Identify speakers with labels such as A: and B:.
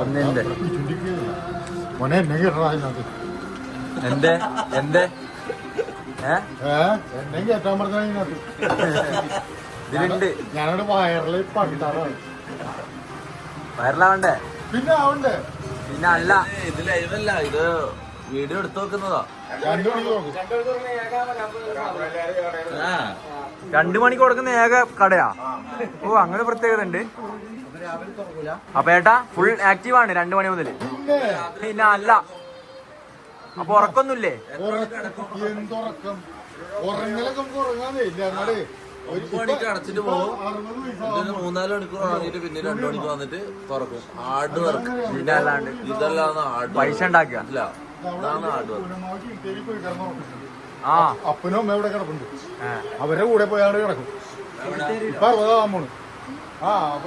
A: ഒന്നിന്റെ
B: മോനെ എന്നെ കേട്ടടാ അതിനകത്ത്
A: എന്റെ എന്റെ
B: എന്നെ കേട്ടാൻ പറഞ്ഞ അതിനകത്ത്
A: ഇതിലുണ്ട്.
B: ഞാനവിടെ വയറില് പണ്ടാറാണ്.
A: വയറിലാവണ്ടേ?
B: പിന്നെ ആവണ്ടേ?
A: പിന്നെ അല്ല,
C: ഇത് ലൈവല്ല, ഇത് വീഡിയോ എടുത്തു നോക്കുന്നതാ.
B: 2 മണിക്ക് നോക്കും.
A: 2 മണിക്ക് കൊടുക്കുന്ന ഏക കടയാ? ഓ, അങ്ങനെ പ്രത്യേകത ഉണ്ട്. അപ്പൊ ഏട്ടാ ഫുൾ ആക്റ്റീവ് ആണ് 2 മണി മുതൽ? പിന്നെ അല്ല, അപ്പൊ ഉറക്കൊന്നുമില്ലേ?
B: എന്തുറക്കം? ഉറങ്ങലൊക്കെ നമുക്ക് ഉറങ്ങാന്നേ ഇല്ല. എന്നാലേ
C: 9 മണിക്ക് അടച്ചിട്ട് പോകും. 3-4 മണിക്കൂർ ഉറങ്ങിട്ട് പിന്നെ 2 മണിക്ക് വന്നിട്ട് തുറക്കും. Hard work.
A: പിന്നെ അല്ലാണ്ട്
C: ഇതല്ലാന്ന് ഹാർഡ്
A: പൈസ ഉണ്ടാക്കുക.
C: ഇല്ല, ഇതാണ് ഹാർഡ് വർക്ക്.
B: ആ അപ്പനും അമ്മ എവിടെ കിടപ്പുണ്ട്, അവരുടെ കൂടെ പോയാണ്ട് കിടക്കും. ഇപ്പൊ 60 ആവാൻ പോണ്. ആ